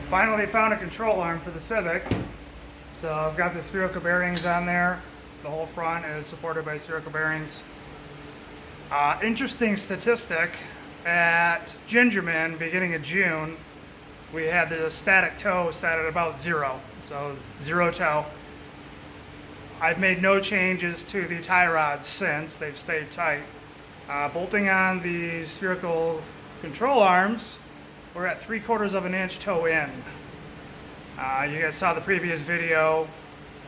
Finally found a control arm for the Civic. So I've got the spherical bearings on there. The whole front is supported by spherical bearings. Interesting statistic, at Gingerman, beginning of June, we had the static toe set at about 0. So 0 toe. I've made no changes to the tie rods since. They've stayed tight. Bolting on the spherical control arms, we're at 3/4 of an inch toe in. You guys saw the previous video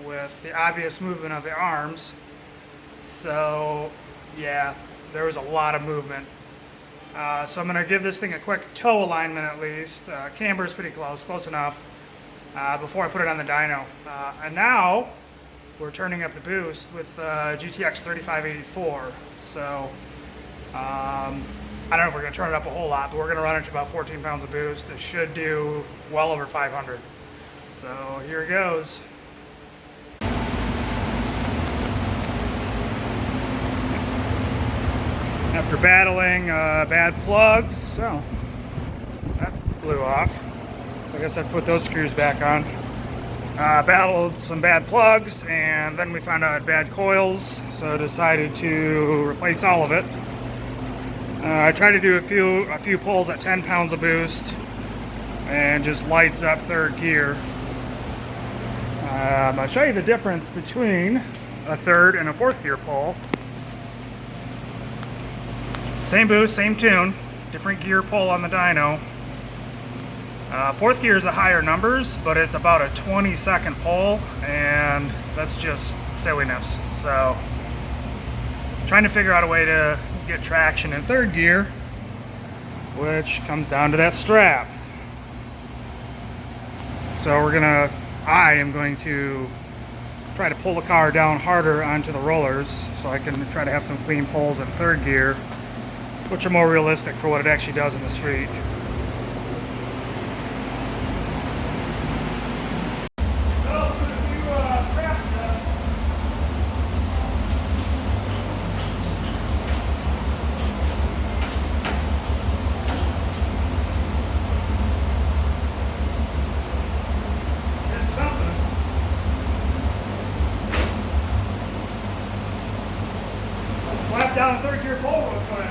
with the obvious movement of the arms. So yeah, there was a lot of movement. So I'm going to give this thing a quick toe alignment at least. Camber is pretty close enough, before I put it on the dyno. And now we're turning up the boost with GTX3584. So I don't know if we're going to turn it up a whole lot, but we're going to run it to about 14 pounds of boost. It should do well over 500. So here it goes. After battling bad plugs, oh, that blew off. So I guess I put those screws back on. Battled some bad plugs, and then we found out bad coils, so I decided to replace all of it. I tried to do a few pulls at 10 pounds of boost, and just lights up third gear. I'll show you the difference between a third and a fourth gear pull. Same boost, same tune, different gear pull on the dyno. Fourth gear is a higher numbers, but it's about a 20-second pull, and that's just silliness. So, trying to figure out a way to get traction in third gear, which comes down to that strap. So I am going to try to pull the car down harder onto the rollers so I can try to have some clean pulls in third gear, which are more realistic for what it actually does in the street. Slap down a third gear pull real quick.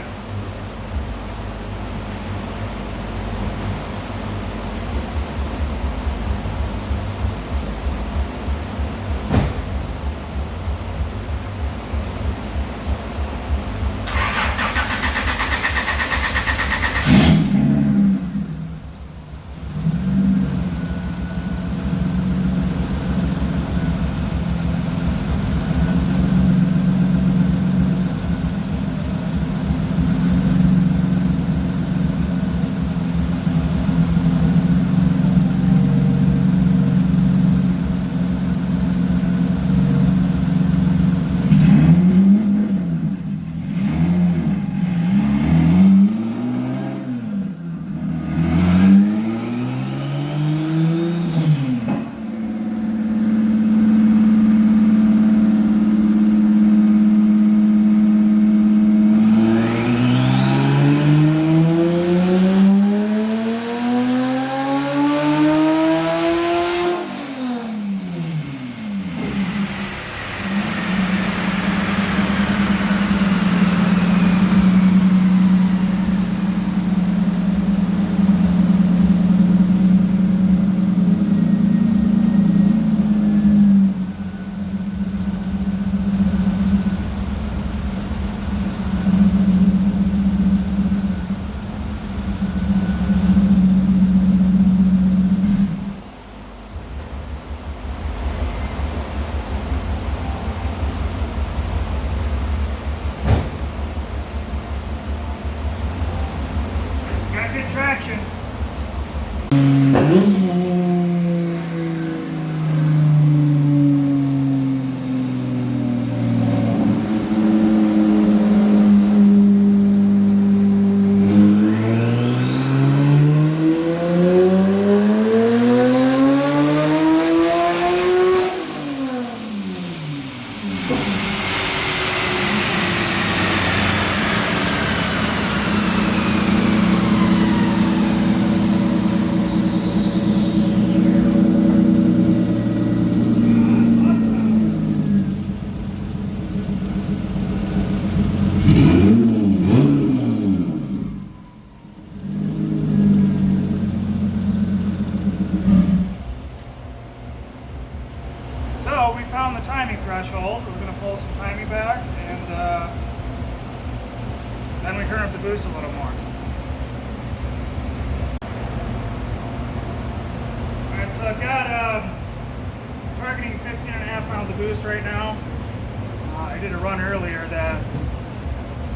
Good traction. threshold. We're going to pull some timing back, and then we turn up the boost a little more. Alright, so I've got targeting 15.5 pounds of boost right now. I did a run earlier that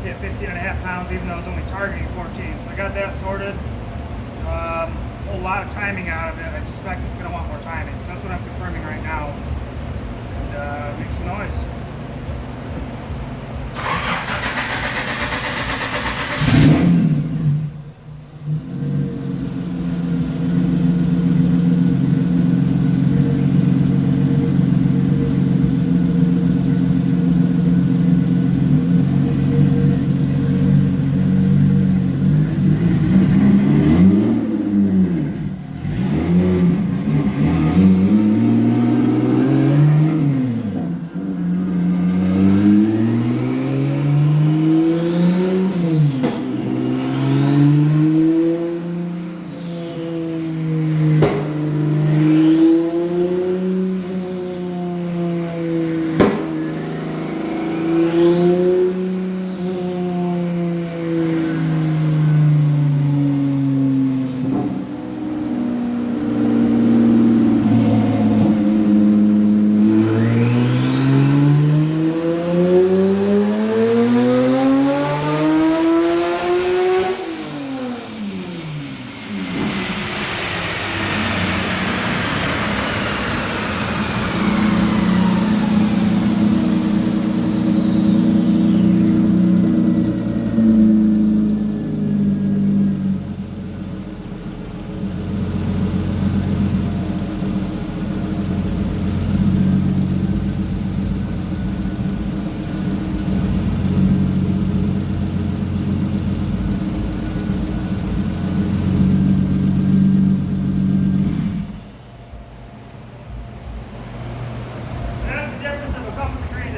hit 15.5 pounds even though I was only targeting 14. So I got that sorted. A whole lot of timing out of it. I suspect it's going to want more timing. So that's what I'm confirming right now. And make some noise.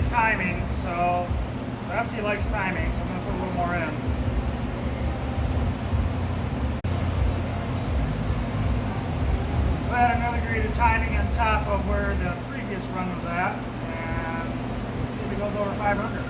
Timing, so perhaps he likes timing, so I'm going to put a little more in. So I had another degree of timing on top of where the previous run was at, and we'll see if it goes over 500.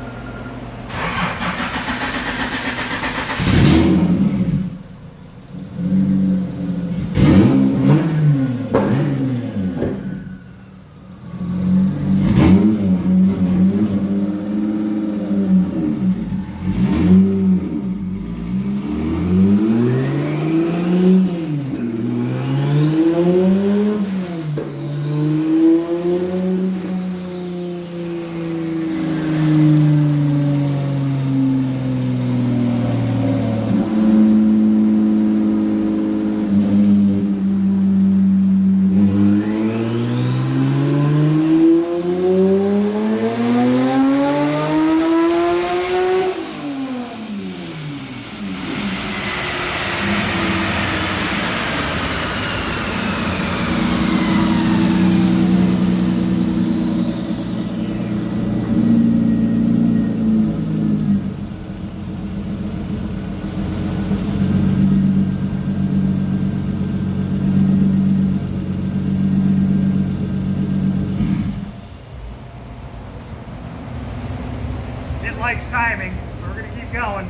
It likes timing, so we're going to keep going.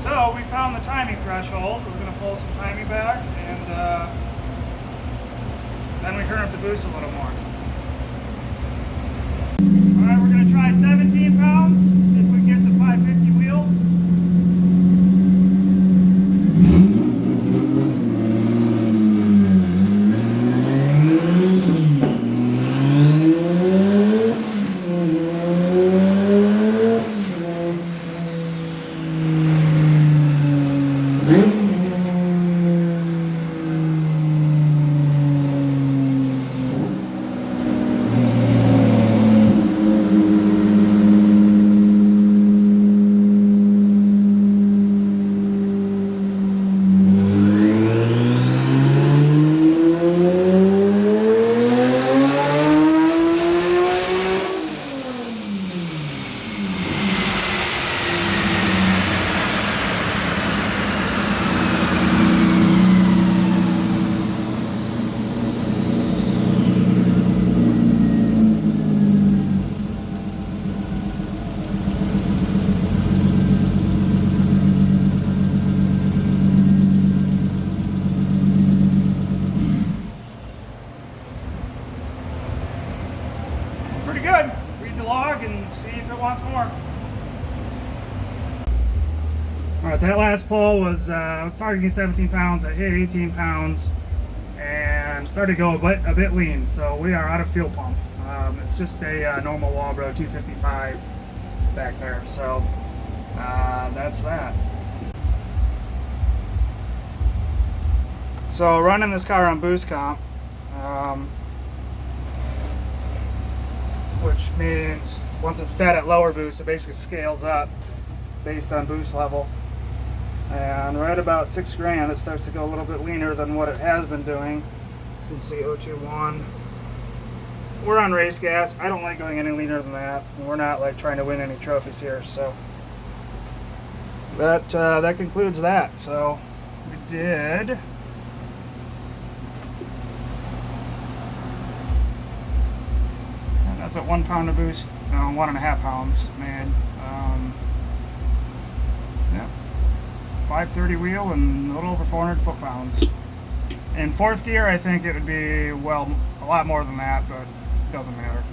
So we found the timing threshold. We're going to pull some timing back, and then we turn up the boost a little more. Alright, we're going to try 17 pounds, see if we can get the 550 wheel. Pretty good. Read the log and see if it wants more. Alright, that last pull was, I was targeting 17 pounds. I hit 18 pounds and started to go a bit lean. So we are out of fuel pump. It's just a normal Walbro 255 back there. So that's that. So running this car on boost comp, which means once it's set at lower boost, it basically scales up based on boost level. And right about 6 grand, it starts to go a little bit leaner than what it has been doing. You can see 021. We're on race gas. I don't like going any leaner than that. We're not like trying to win any trophies here, so that concludes that. So we did. That's at 1 pound of boost, no, 1.5 pounds, man. Yeah, 530 wheel and a little over 400 foot-pounds. In 4th gear, I think it would be, well, a lot more than that, but it doesn't matter.